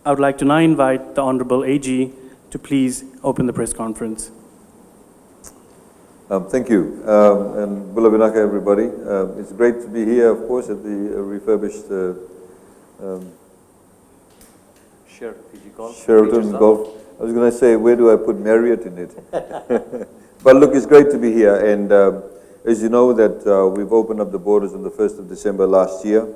I would like to now invite the Honorable AG to please open the press conference. Thank you, and Bula Vinaka, everybody. It's great to be here, of course, at the refurbished Sheraton Golf. I was going to say, where do I put Marriott in it? But look, it's great to be here, and as you know that we've opened up the borders on the 1st of December last year,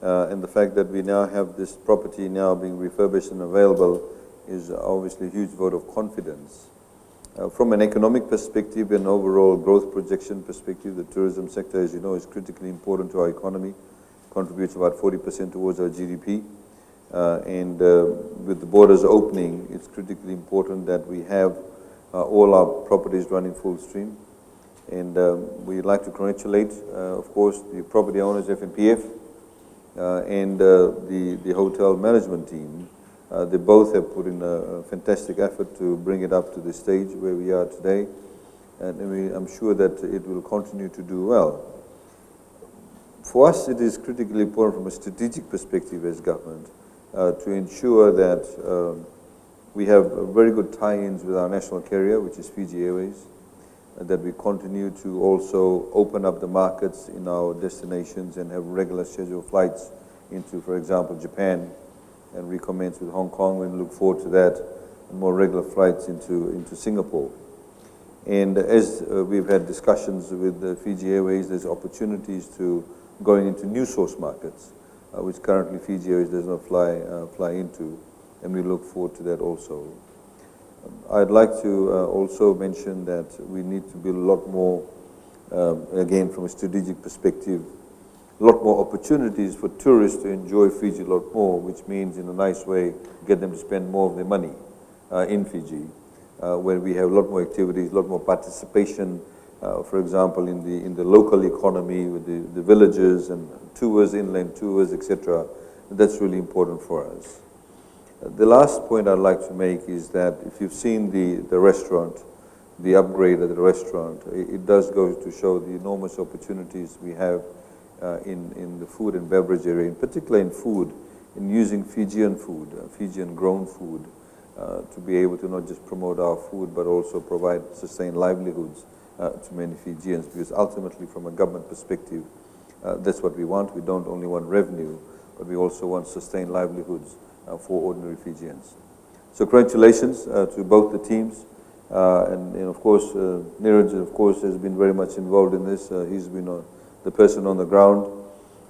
and the fact that we now have this property now being refurbished and available is obviously a huge vote of confidence. From an economic perspective and overall growth projection perspective, the tourism sector, as you know, is critically important to our economy, contributes about 40% towards our GDP. And with the borders opening, it's critically important that we have all our properties running full stream. And we'd like to congratulate, of course, the property owners, FNPF, and the hotel management team. They both have put in a fantastic effort to bring it up to the stage where we are today, and I'm sure that it will continue to do well. For us, it is critically important from a strategic perspective as government to ensure that we have very good tie-ins with our national carrier, which is Fiji Airways, and that we continue to also open up the markets in our destinations and have regular scheduled flights into, for example, Japan, and recommence with Hong Kong. We look forward to that, and more regular flights into Singapore. And as we've had discussions with Fiji Airways, there's opportunities to going into new source markets, which currently Fiji Airways does not fly into, and we look forward to that also. I'd like to also mention that we need to build a lot more, again from a strategic perspective, a lot more opportunities for tourists to enjoy Fiji a lot more, which means in a nice way get them to spend more of their money in Fiji, where we have a lot more activities, a lot more participation, for example, in the local economy with the villages and tours, inland tours, etc. That's really important for us. The last point I'd like to make is that if you've seen the restaurant, the upgrade of the restaurant, it does go to show the enormous opportunities we have in the food and beverage area, in particular in food, in using Fijian food, Fijian grown food, to be able to not just promote our food, but also provide sustained livelihoods to many Fijians, because ultimately from a government perspective, that's what we want. We don't only want revenue, but we also want sustained livelihoods for ordinary Fijians. So congratulations to both the teams, and of course, Niraj, of course, has been very much involved in this. He's been the person on the ground,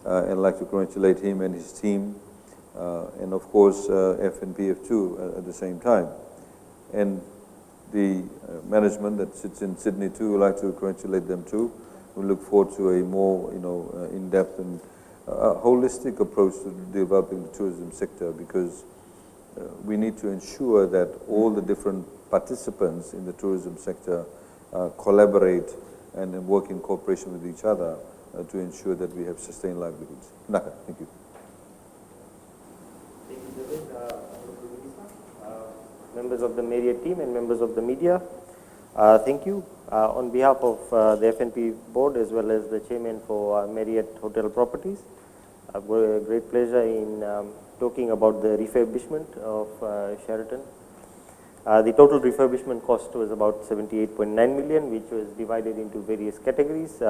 and I'd like to congratulate him and his team, and of course FNPF too at the same time. And the management that sits in Sydney too, I'd like to congratulate them too. We look forward to a more in-depth and holistic approach to developing the tourism sector, because we need to ensure that all the different participants in the tourism sector collaborate and work in cooperation with each other to ensure that we have sustained livelihoods. Naka, thank you. Thank you, David. Members of the Marriott team and members of the media, thank you. On behalf of the FNP board as well as the chairman for Marriott Hotel Properties, I've got a great pleasure in talking about the refurbishment of Sheraton. The total refurbishment cost was about 78.9 million, which was divided into various categories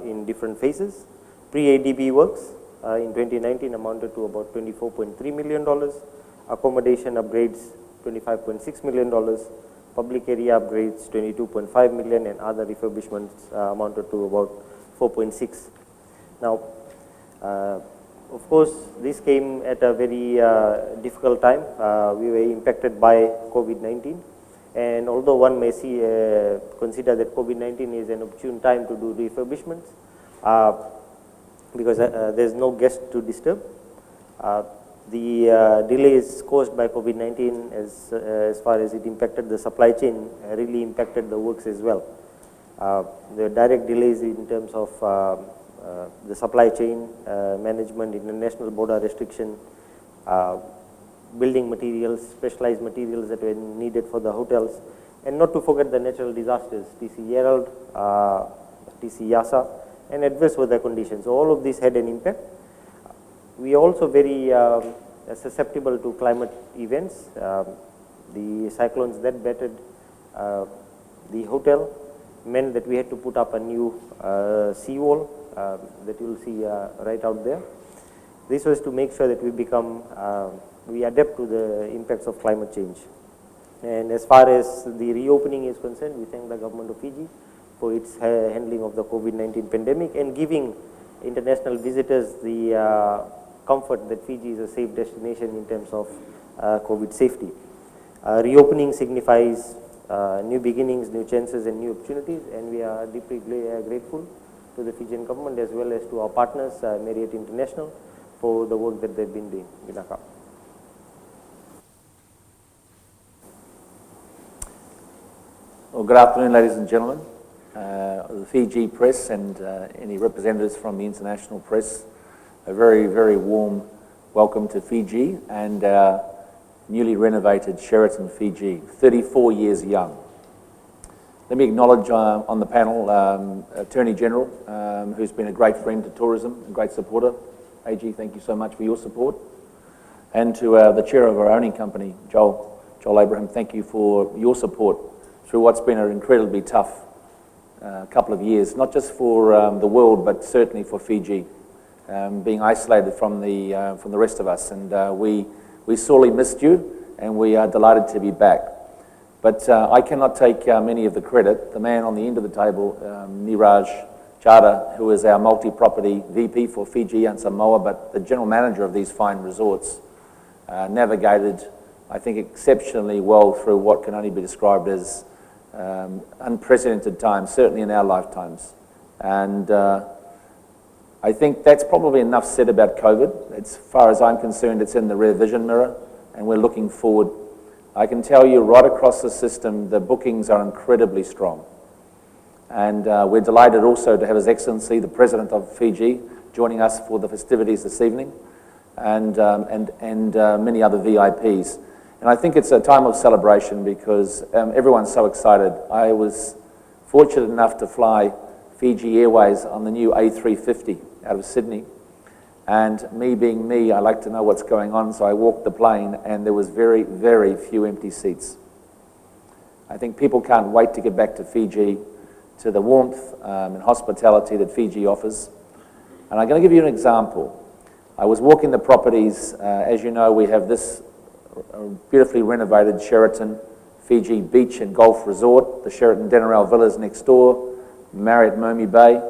in different phases. Pre-ADB works in 2019 amounted to about $24.3 million. Accommodation upgrades, $25.6 million. Public area upgrades, $22.5 million, and other refurbishments amounted to about 4.6. Now, of course, this came at a very difficult time. We were impacted by COVID-19, and although one may consider that COVID-19 is an opportune time to do refurbishments, because there's no guest to disturb, the delays caused by COVID-19 as far as it impacted the supply chain really impacted the works as well. The direct delays in terms of the supply chain management, international border restriction, building materials, specialized materials that were needed for the hotels, and not to forget the natural disasters, TC Gerald, TC Yasa, and adverse weather conditions. So all of this had an impact. We also very susceptible to climate events. The cyclones that battered the hotel meant that we had to put up a new seawall that you'll see right out there. This was to make sure that we adapt to the impacts of climate change. And as far as the reopening is concerned, we thank the government of Fiji for its handling of the COVID-19 pandemic and giving international visitors the comfort that Fiji is a safe destination in terms of COVID safety. Reopening signifies new beginnings, new chances and new opportunities, and we are deeply grateful to the Fijian government as well as to our partners, Marriott International, for the work that they've been doing. Vinaka. Well, good afternoon, ladies and gentlemen. The Fiji press and any representatives from the international press, a very, very warm welcome to Fiji and our newly renovated Sheraton Fiji, 34 years young. Let me acknowledge on the panel Attorney-General, who's been a great friend to tourism, a great supporter. AG, thank you so much for your support. And to the chair of our owning company, Joel Abraham, thank you for your support through what's been an incredibly tough couple of years, not just for the world, but certainly for Fiji, being isolated from the rest of us. And we sorely missed you, and we are delighted to be back. But I cannot take any of the credit. The man on the end of the table, Niraj Chada, who is our multi-property VP for Fiji and Samoa, but the general manager of these fine resorts, navigated, I think, exceptionally well through what can only be described as unprecedented times, certainly in our lifetimes. And I think that's probably enough said about COVID. As far as I'm concerned, it's in the rear vision mirror, and we're looking forward. I can tell you right across the system, the bookings are incredibly strong. And we're delighted also to have His Excellency, the President of Fiji, joining us for the festivities this evening, and many other VIPs. And I think it's a time of celebration because everyone's so excited. I was fortunate enough to fly Fiji Airways on the new A350 out of Sydney. And me being me, I like to know what's going on, so I walked the plane and there was very, very few empty seats. I think people can't wait to get back to Fiji, to the warmth and hospitality that Fiji offers. And I'm going to give you an example. I was walking the properties. As you know, we have this beautifully renovated Sheraton Fiji Beach and Golf Resort, the Sheraton Denarau Villas next door, Marriott Momi Bay.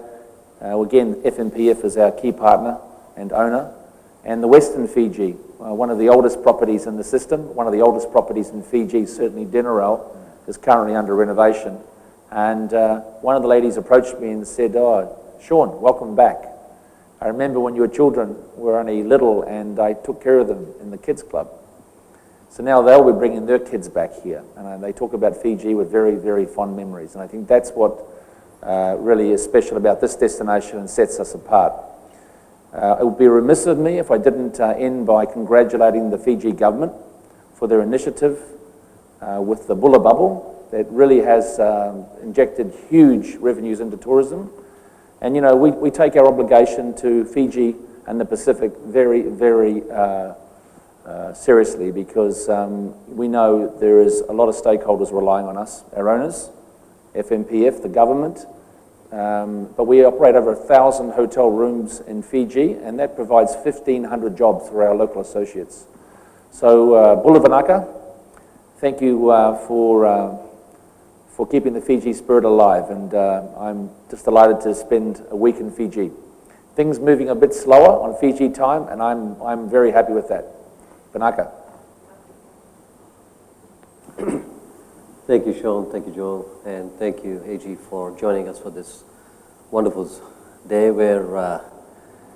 Again, FNPF is our key partner and owner. And the Western Fiji, one of the oldest properties in the system, one of the oldest properties in Fiji, certainly Denarau, is currently under renovation. And one of the ladies approached me and said, "Oh, Sean, welcome back. I remember when your children were only little and I took care of them in the kids club." So now they'll be bringing their kids back here. And they talk about Fiji with very, very fond memories. And I think that's what really is special about this destination and sets us apart. It would be remiss of me if I didn't end by congratulating the Fiji government for their initiative with the Bulla Bubble that really has injected huge revenues into tourism. And, you know, we take our obligation to Fiji and the Pacific very, very seriously because we know there is a lot of stakeholders relying on us, our owners, FNPF, the government, but we operate over 1,000 hotel rooms in Fiji, and that provides 1,500 jobs for our local associates. So, Bula Vinaka, thank you for keeping the Fiji spirit alive, and I'm just delighted to spend a week in Fiji. Things moving a bit slower on Fiji time, and I'm very happy with that. Vinaka. Thank you, Sean. Thank you, Joel. And thank you, AG, for joining us for this wonderful day where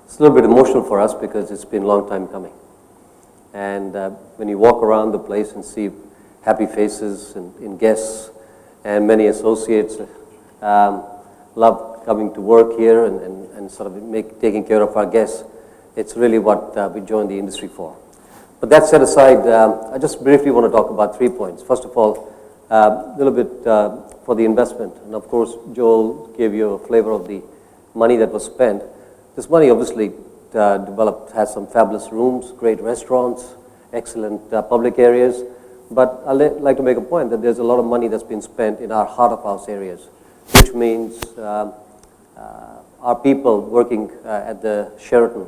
it's a little bit emotional for us because it's been a long time coming. And when you walk around the place and see happy faces and guests and many associates love coming to work here and sort of taking care of our guests, it's really what we joined the industry for. But that set aside, I just briefly want to talk about 3 points. First of all, a little bit for the investment. And of course, Joel gave you a flavor of the money that was spent. This money obviously has some fabulous rooms, great restaurants, excellent public areas. But I'd like to make a point that there's a lot of money that's been spent in our heart of house areas, which means our people working at the Sheraton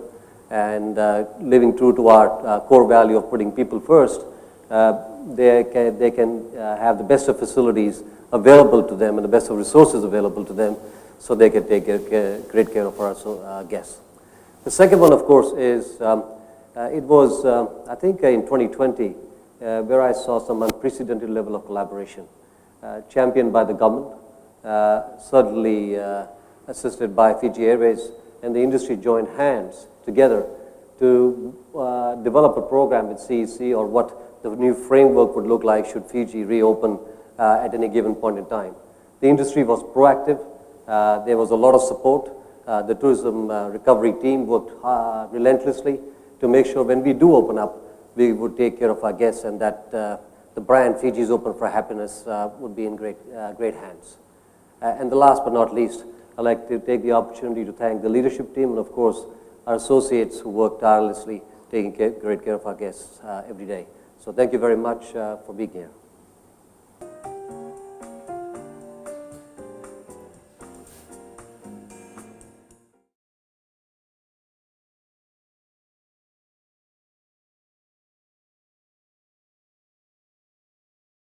and living true to our core value of putting people first, they can have the best of facilities available to them and the best of resources available to them, so they can take great care of our guests. The second one, of course, is it was, I think, in 2020, where I saw some unprecedented level of collaboration, championed by the government, certainly assisted by Fiji Airways, and the industry joined hands together to develop a program with CEC, or what the new framework would look like should Fiji reopen at any given point in time. The industry was proactive. There was a lot of support. The tourism recovery team worked relentlessly to make sure when we do open up, we would take care of our guests, and that the brand Fiji is Open for Happiness would be in great hands. And the last but not least, I'd like to take the opportunity to thank the leadership team and, of course, our associates who work tirelessly taking great care of our guests every day. So thank you very much for being here.